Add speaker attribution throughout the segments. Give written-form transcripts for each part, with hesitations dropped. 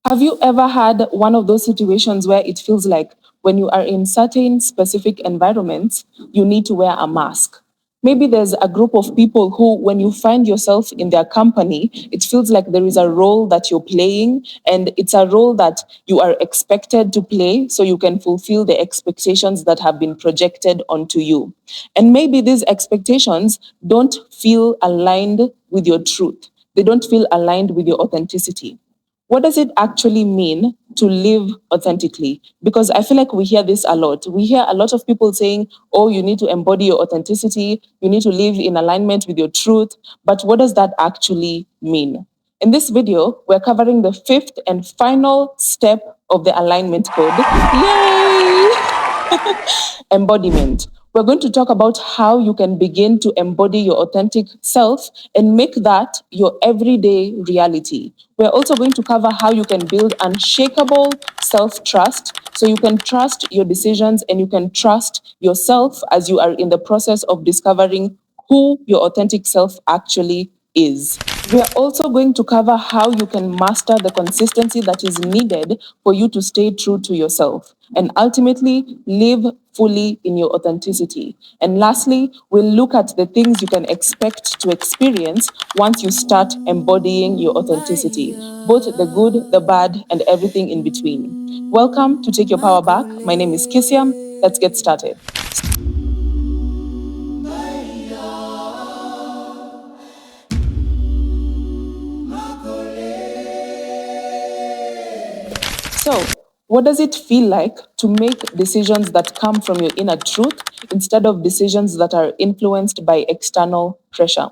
Speaker 1: Have you ever had one of those situations where it feels like when you are in certain specific environments, you need to wear a mask? Maybe there's a group of people who, when you find yourself in their company, it feels like there is a role that you're playing, and it's a role that you are expected to play so you can fulfill the expectations that have been projected onto you. And maybe these expectations don't feel aligned with your truth, they don't feel aligned with your authenticity. What does it actually mean to live authentically? Because I feel like we hear this a lot. We hear a lot of people saying, oh, you need to embody your authenticity, you need to live in alignment with your truth. But what does that actually mean? In this video, we're covering the fifth and final step of the alignment code. Yay! Embodiment. We're going to talk about how you can begin to embody your authentic self and make that your everyday reality. We're also going to cover how you can build unshakable self trust so you can trust your decisions and you can trust yourself as you are in the process of discovering who your authentic self actually is. We are also going to cover how you can master the consistency that is needed for you to stay true to yourself and ultimately live fully in your authenticity. And lastly, we'll look at the things you can expect to experience once you start embodying your authenticity, both the good, the bad, and everything in between. Welcome to Take Your Power Back. My name is Kisiam. Let's get started. So, what does it feel like to make decisions that come from your inner truth instead of decisions that are influenced by external pressure?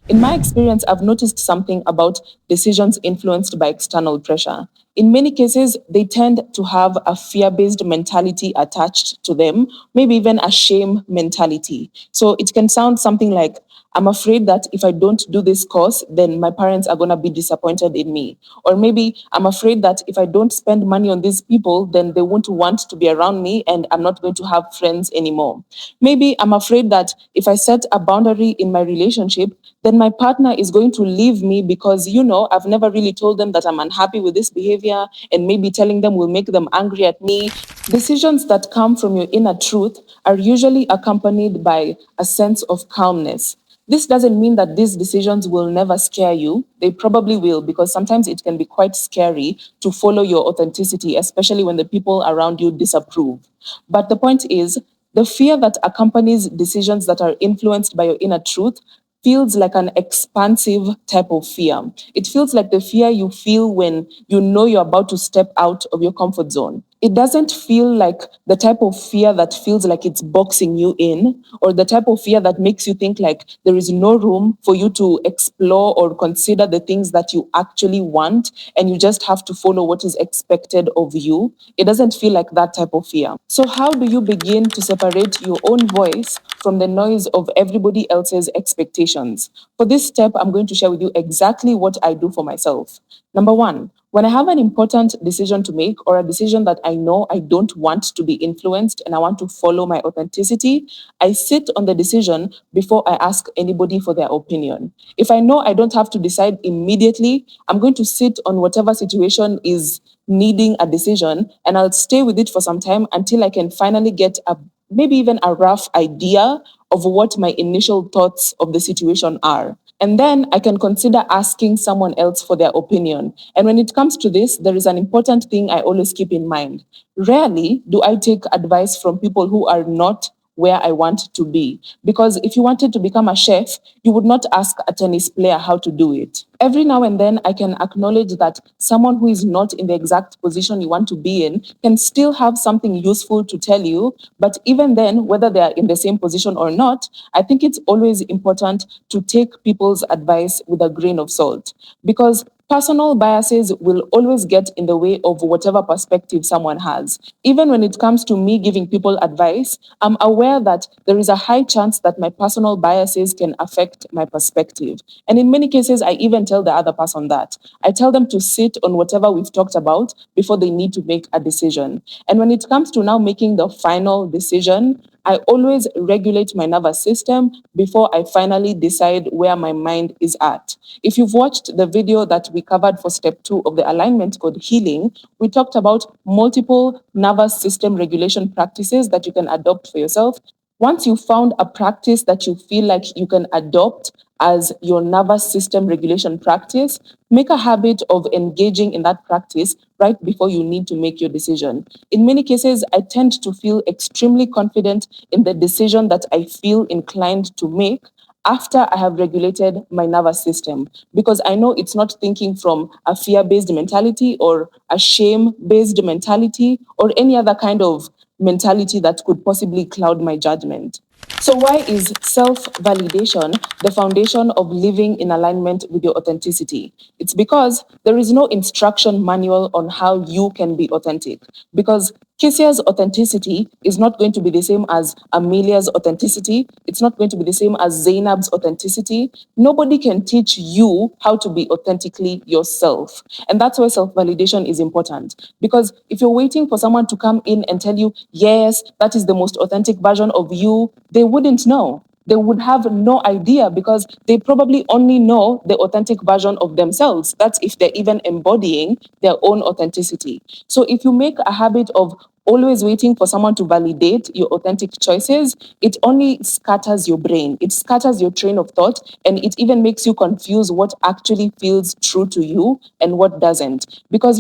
Speaker 1: In my experience, I've noticed something about decisions influenced by external pressure. In many cases, they tend to have a fear based mentality attached to them, maybe even a shame mentality. So it can sound something like, I'm afraid that if I don't do this course, then my parents are going to be disappointed in me. Or maybe I'm afraid that if I don't spend money on these people, then they won't want to be around me and I'm not going to have friends anymore. Maybe I'm afraid that if I set a boundary in my relationship, then my partner is going to leave me because, I've never really told them that I'm unhappy with this behavior, and maybe telling them will make them angry at me. Decisions that come from your inner truth are usually accompanied by a sense of calmness. This doesn't mean that these decisions will never scare you. They probably will, because sometimes it can be quite scary to follow your authenticity, especially when the people around you disapprove. But the point is, the fear that accompanies decisions that are influenced by your inner truth feels like an expansive type of fear. It feels like the fear you feel when you know you're about to step out of your comfort zone. It doesn't feel like the type of fear that feels like it's boxing you in, or the type of fear that makes you think like there is no room for you to explore or consider the things that you actually want, and you just have to follow what is expected of you. It doesn't feel like that type of fear. So, how do you begin to separate your own voice from the noise of everybody else's expectations? For this step, I'm going to share with you exactly what I do for myself. Number one, when I have an important decision to make or a decision that I know I don't want to be influenced and I want to follow my authenticity, I sit on the decision before I ask anybody for their opinion. If I know I don't have to decide immediately, I'm going to sit on whatever situation is needing a decision, and I'll stay with it for some time until I can finally get a maybe even a rough idea of what my initial thoughts of the situation are. And then I can consider asking someone else for their opinion. And when it comes to this, there is an important thing I always keep in mind. Rarely do I take advice from people who are not where I want to be. Because if you wanted to become a chef, you would not ask a tennis player how to do it. Every now and then, I can acknowledge that someone who is not in the exact position you want to be in can still have something useful to tell you. But even then, whether they are in the same position or not, I think it's always important to take people's advice with a grain of salt. Because personal biases will always get in the way of whatever perspective someone has. Even when it comes to me giving people advice, I'm aware that there is a high chance that my personal biases can affect my perspective. And in many cases, I even tell the other person that. I tell them to sit on whatever we've talked about before they need to make a decision. And when it comes to now making the final decision, I always regulate my nervous system before I finally decide where my mind is at. If you've watched the video that we covered for step 2 of the alignment called healing, we talked about multiple nervous system regulation practices that you can adopt for yourself. Once you found a practice that you feel like you can adopt as your nervous system regulation practice, make a habit of engaging in that practice right before you need to make your decision. In many cases, I tend to feel extremely confident in the decision that I feel inclined to make after I have regulated my nervous system, because I know it's not thinking from a fear based mentality or a shame based mentality or any other kind of mentality that could possibly cloud my judgment. So, why is self validation the foundation of living in alignment with your authenticity? It's because there is no instruction manual on how you can be authentic. Because Kisia's authenticity is not going to be the same as Amelia's authenticity. It's not going to be the same as Zainab's authenticity. Nobody can teach you how to be authentically yourself. And that's why self validation is important. Because if you're waiting for someone to come in and tell you, yes, that is the most authentic version of you, they wouldn't know. They would have no idea because they probably only know the authentic version of themselves. That's if they're even embodying their own authenticity. So if you make a habit of always waiting for someone to validate your authentic choices, it only scatters your brain. It scatters your train of thought, and it even makes you confuse what actually feels true to you and what doesn't. Because,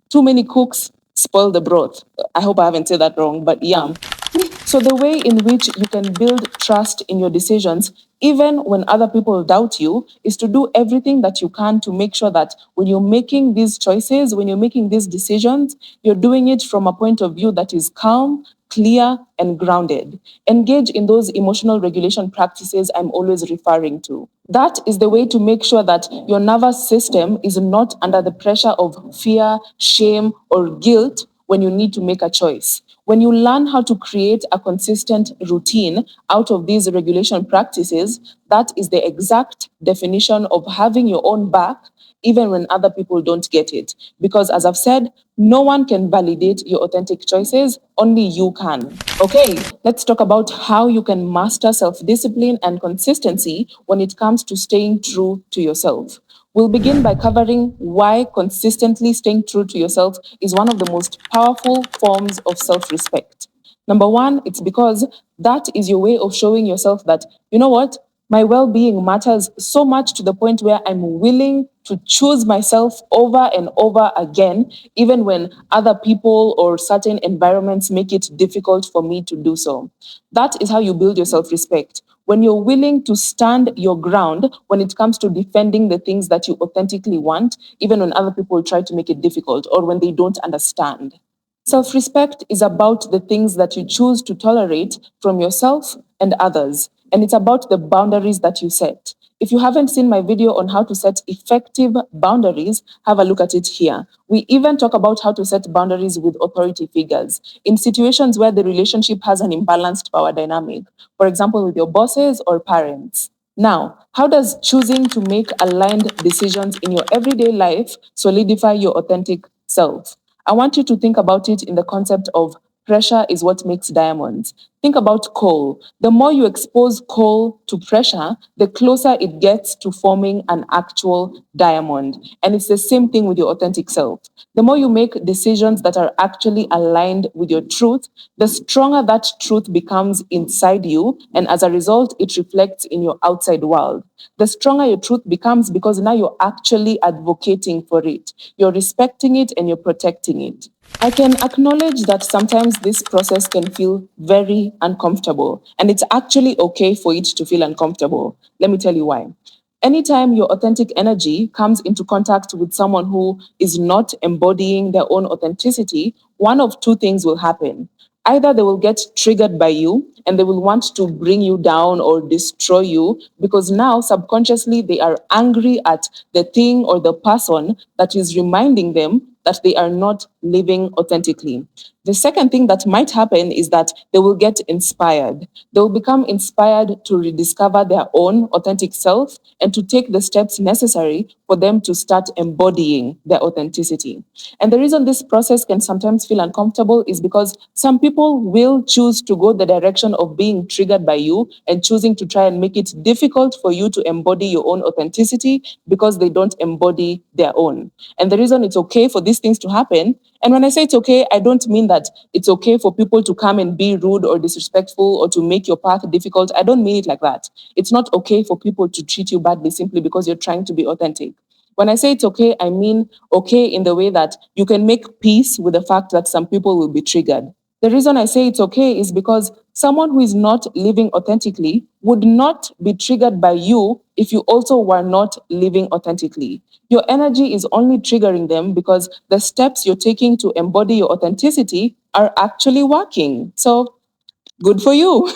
Speaker 1: too many cooks spoil the broth. I hope I haven't said that wrong, but yeah. So, the way in which you can build trust in your decisions, even when other people doubt you, is to do everything that you can to make sure that when you're making these choices, when you're making these decisions, you're doing it from a point of view that is calm, clear, and grounded. Engage in those emotional regulation practices I'm always referring to. That is the way to make sure that your nervous system is not under the pressure of fear, shame, or guilt when you need to make a choice. When you learn how to create a consistent routine out of these regulation practices, that is the exact definition of having your own back, even when other people don't get it. Because as I've said, no one can validate your authentic choices, only you can. Okay, let's talk about how you can master self discipline and consistency when it comes to staying true to yourself. We'll begin by covering why consistently staying true to yourself is one of the most powerful forms of self respect. Number one, it's because that is your way of showing yourself that, you know what, my well being matters so much to the point where I'm willing to choose myself over and over again, even when other people or certain environments make it difficult for me to do so. That is how you build your self respect. When you're willing to stand your ground when it comes to defending the things that you authentically want, even when other people try to make it difficult or when they don't understand. Self respect is about the things that you choose to tolerate from yourself and others, and it's about the boundaries that you set. If you haven't seen my video on how to set effective boundaries, have a look at it here. We even talk about how to set boundaries with authority figures in situations where the relationship has an imbalanced power dynamic, for example, with your bosses or parents. Now, how does choosing to make aligned decisions in your everyday life solidify your authentic self? I want you to think about it in the concept of pressure is what makes diamonds. Think about coal. The more you expose coal to pressure, the closer it gets to forming an actual diamond. And it's the same thing with your authentic self. The more you make decisions that are actually aligned with your truth, the stronger that truth becomes inside you. And as a result, it reflects in your outside world. The stronger your truth becomes because now you're actually advocating for it. You're respecting it and you're protecting it. I can acknowledge that sometimes this process can feel very uncomfortable, and it's actually okay for it to feel uncomfortable. Let me tell you why. Anytime your authentic energy comes into contact with someone who is not embodying their own authenticity, one of two things will happen. Either they will get triggered by you and they will want to bring you down or destroy you because now subconsciously they are angry at the thing or the person that is reminding them that they are not living authentically. The second thing that might happen is that they will get inspired. They will become inspired to rediscover their own authentic self and to take the steps necessary for them to start embodying their authenticity. And the reason this process can sometimes feel uncomfortable is because some people will choose to go the direction of being triggered by you and choosing to try and make it difficult for you to embody your own authenticity because they don't embody their own. And the reason it's okay for these things to happen, and when I say it's okay, I don't mean that it's okay for people to come and be rude or disrespectful or to make your path difficult. I don't mean it like that. It's not okay for people to treat you badly simply because you're trying to be authentic. When I say it's okay, I mean okay in the way that you can make peace with the fact that some people will be triggered. The reason I say it's okay is because someone who is not living authentically would not be triggered by you if you also were not living authentically. Your energy is only triggering them because the steps you're taking to embody your authenticity are actually working. So, good for you.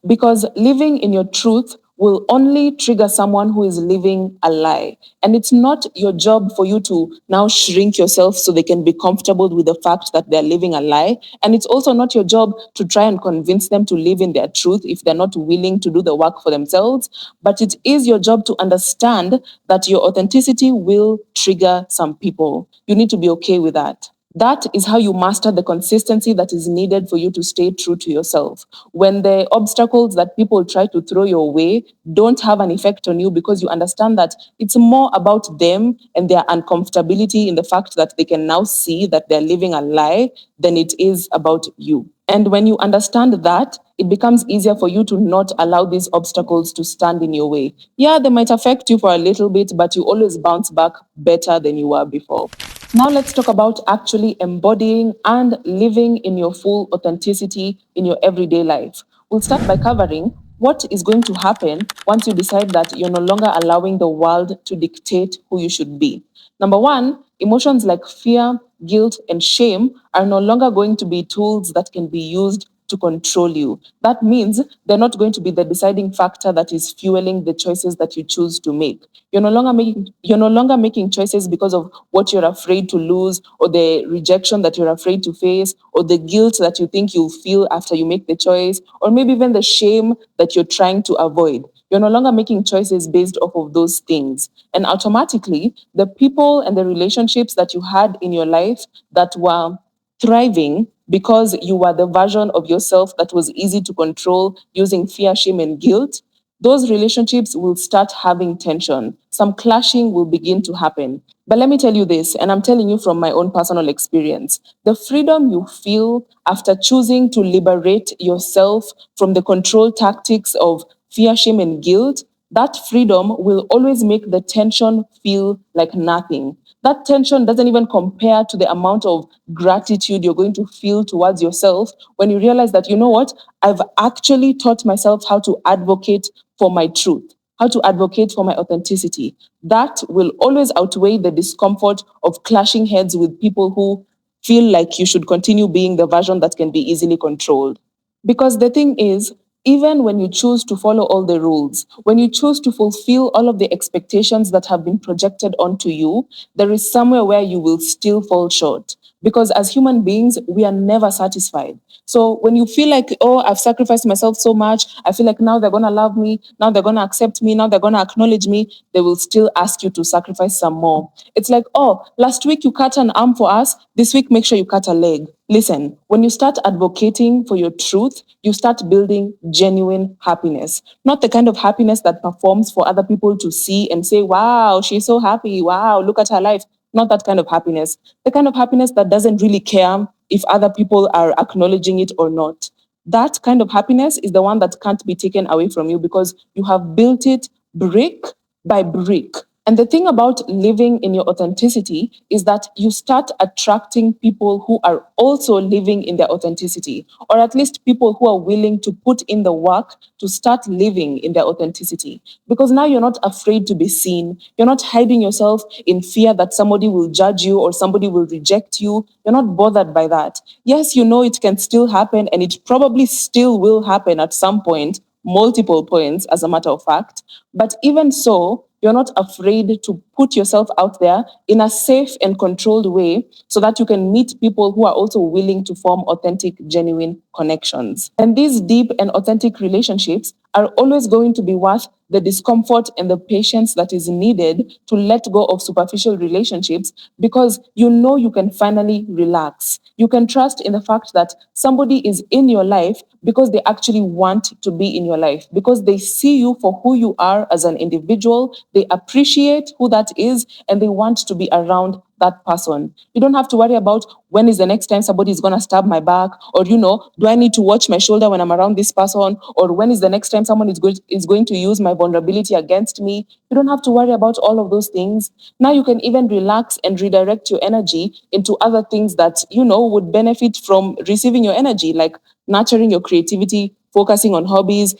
Speaker 1: Because living in your truth will only trigger someone who is living a lie. And it's not your job for you to now shrink yourself so they can be comfortable with the fact that they're living a lie. And it's also not your job to try and convince them to live in their truth if they're not willing to do the work for themselves. But it is your job to understand that your authenticity will trigger some people. You need to be okay with that. That is how you master the consistency that is needed for you to stay true to yourself. When the obstacles that people try to throw your way don't have an effect on you because you understand that it's more about them and their uncomfortability in the fact that they can now see that they're living a lie than it is about you. And when you understand that, it becomes easier for you to not allow these obstacles to stand in your way. Yeah, they might affect you for a little bit, but you always bounce back better than you were before. Now let's talk about actually embodying and living in your full authenticity in your everyday life. We'll start by covering what is going to happen once you decide that you're no longer allowing the world to dictate who you should be. Number one, emotions like fear, guilt, and shame are no longer going to be tools that can be used to control you. That means they're not going to be the deciding factor that is fueling the choices that you choose to make. You're no longer making choices because of what you're afraid to lose or the rejection that you're afraid to face or the guilt that you think you'll feel after you make the choice or maybe even the shame that you're trying to avoid. You're no longer making choices based off of those things. And automatically, the people and the relationships that you had in your life that were thriving because you were the version of yourself that was easy to control using fear, shame, and guilt, those relationships will start having tension. Some clashing will begin to happen. But let me tell you this, and I'm telling you from my own personal experience the freedom you feel after choosing to liberate yourself from the control tactics of fear, shame, and guilt, that freedom will always make the tension feel like nothing. That tension doesn't even compare to the amount of gratitude you're going to feel towards yourself when you realize that, you know what, I've actually taught myself how to advocate for my truth, how to advocate for my authenticity. That will always outweigh the discomfort of clashing heads with people who feel like you should continue being the version that can be easily controlled. Because the thing is, even when you choose to follow all the rules, when you choose to fulfill all of the expectations that have been projected onto you, there is somewhere where you will still fall short. Because as human beings, we are never satisfied. So when you feel like, oh, I've sacrificed myself so much, I feel like now they're going to love me, now they're going to accept me, now they're going to acknowledge me, they will still ask you to sacrifice some more. It's like, oh, last week you cut an arm for us, this week make sure you cut a leg. Listen, when you start advocating for your truth, you start building genuine happiness. Not the kind of happiness that performs for other people to see and say, wow, she's so happy. Wow, look at her life. Not that kind of happiness. The kind of happiness that doesn't really care if other people are acknowledging it or not. That kind of happiness is the one that can't be taken away from you because you have built it brick by brick. And the thing about living in your authenticity is that you start attracting people who are also living in their authenticity, or at least people who are willing to put in the work to start living in their authenticity. Because now you're not afraid to be seen. You're not hiding yourself in fear that somebody will judge you or somebody will reject you. You're not bothered by that. Yes, you know it can still happen, and it probably still will happen at some point, multiple points, as a matter of fact. But even so, You're not afraid to put yourself out there in a safe and controlled way so that you can meet people who are also willing to form authentic, genuine connections. And these deep and authentic relationships are always going to be worth the discomfort and the patience that is needed to let go of superficial relationships, because you know you can finally relax. You can trust in the fact that somebody is in your life because they actually want to be in your life, because they see you for who you are as an individual, they appreciate who that is, and they want to be around that person. You don't have to worry about when is the next time somebody is going to stab my back, or, do I need to watch my shoulder when I'm around this person, or when is the next time someone is going to use my vulnerability against me. You don't have to worry about all of those things. Now you can even relax and redirect your energy into other things that, would benefit from receiving your energy, like nurturing your creativity, focusing on hobbies,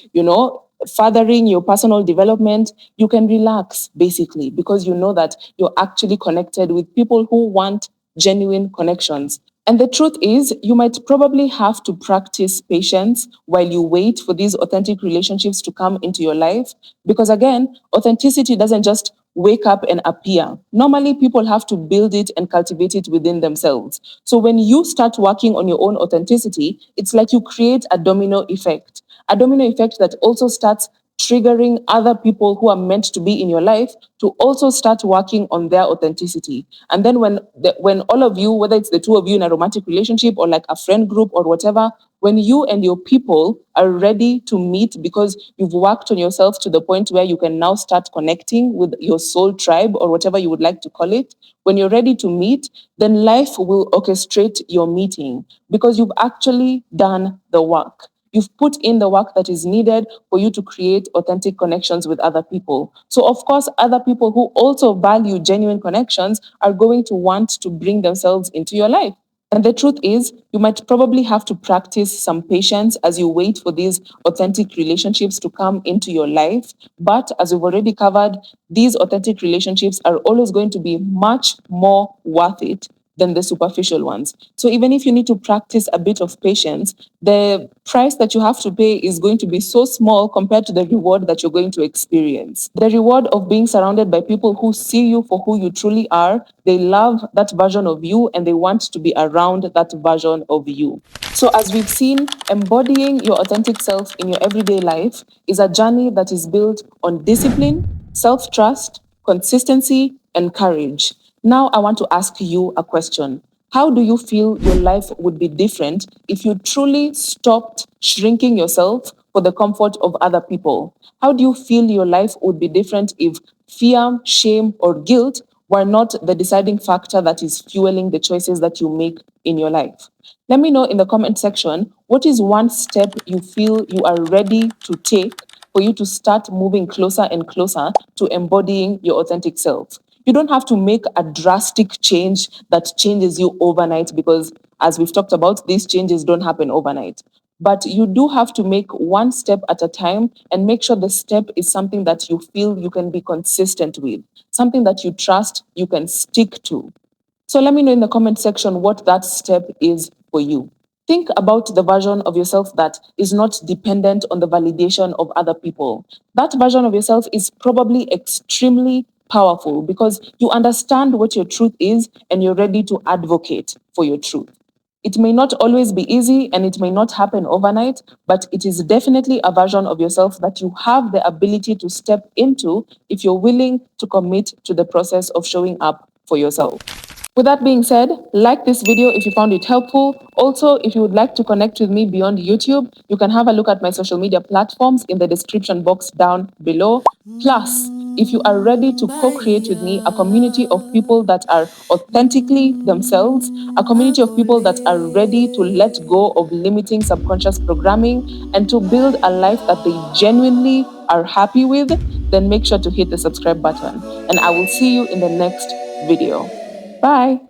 Speaker 1: furthering your personal development. You can relax basically because you know that you're actually connected with people who want genuine connections. And the truth is, you might probably have to practice patience while you wait for these authentic relationships to come into your life. Because again, authenticity doesn't just wake up and appear. Normally, people have to build it and cultivate it within themselves. So when you start working on your own authenticity, it's like you create a domino effect that also starts triggering other people who are meant to be in your life to also start working on their authenticity. And then when all of you, whether it's the two of you in a romantic relationship or like a friend group or whatever, when you and your people are ready to meet because you've worked on yourself to the point where you can now start connecting with your soul tribe or whatever you would like to call it, when you're ready to meet, then life will orchestrate your meeting because you've actually done the work. You've put in the work that is needed for you to create authentic connections with other people. So, of course, other people who also value genuine connections are going to want to bring themselves into your life. And the truth is, you might probably have to practice some patience as you wait for these authentic relationships to come into your life. But as we've already covered, these authentic relationships are always going to be much more worth it than the superficial ones. So even if you need to practice a bit of patience, the price that you have to pay is going to be so small compared to the reward that you're going to experience. The reward of being surrounded by people who see you for who you truly are, they love that version of you and they want to be around that version of you. So as we've seen, embodying your authentic self in your everyday life is a journey that is built on discipline, self-trust, consistency, and courage. Now, I want to ask you a question. How do you feel your life would be different if you truly stopped shrinking yourself for the comfort of other people? How do you feel your life would be different if fear, shame, or guilt were not the deciding factor that is fueling the choices that you make in your life? Let me know in the comment section, what is one step you feel you are ready to take for you to start moving closer and closer to embodying your authentic self? You don't have to make a drastic change that changes you overnight because, as we've talked about, these changes don't happen overnight. But you do have to make one step at a time and make sure the step is something that you feel you can be consistent with, something that you trust you can stick to. So let me know in the comment section what that step is for you. Think about the version of yourself that is not dependent on the validation of other people. That version of yourself is probably extremely powerful because you understand what your truth is and you're ready to advocate for your truth. It may not always be easy and it may not happen overnight, but it is definitely a version of yourself that you have the ability to step into if you're willing to commit to the process of showing up for yourself. With that being said, like this video if you found it helpful. Also, if you would like to connect with me beyond YouTube, you can have a look at my social media platforms in the description box down below. Plus, if you are ready to co-create with me a community of people that are authentically themselves, a community of people that are ready to let go of limiting subconscious programming and to build a life that they genuinely are happy with, then make sure to hit the subscribe button. And I will see you in the next video. Bye.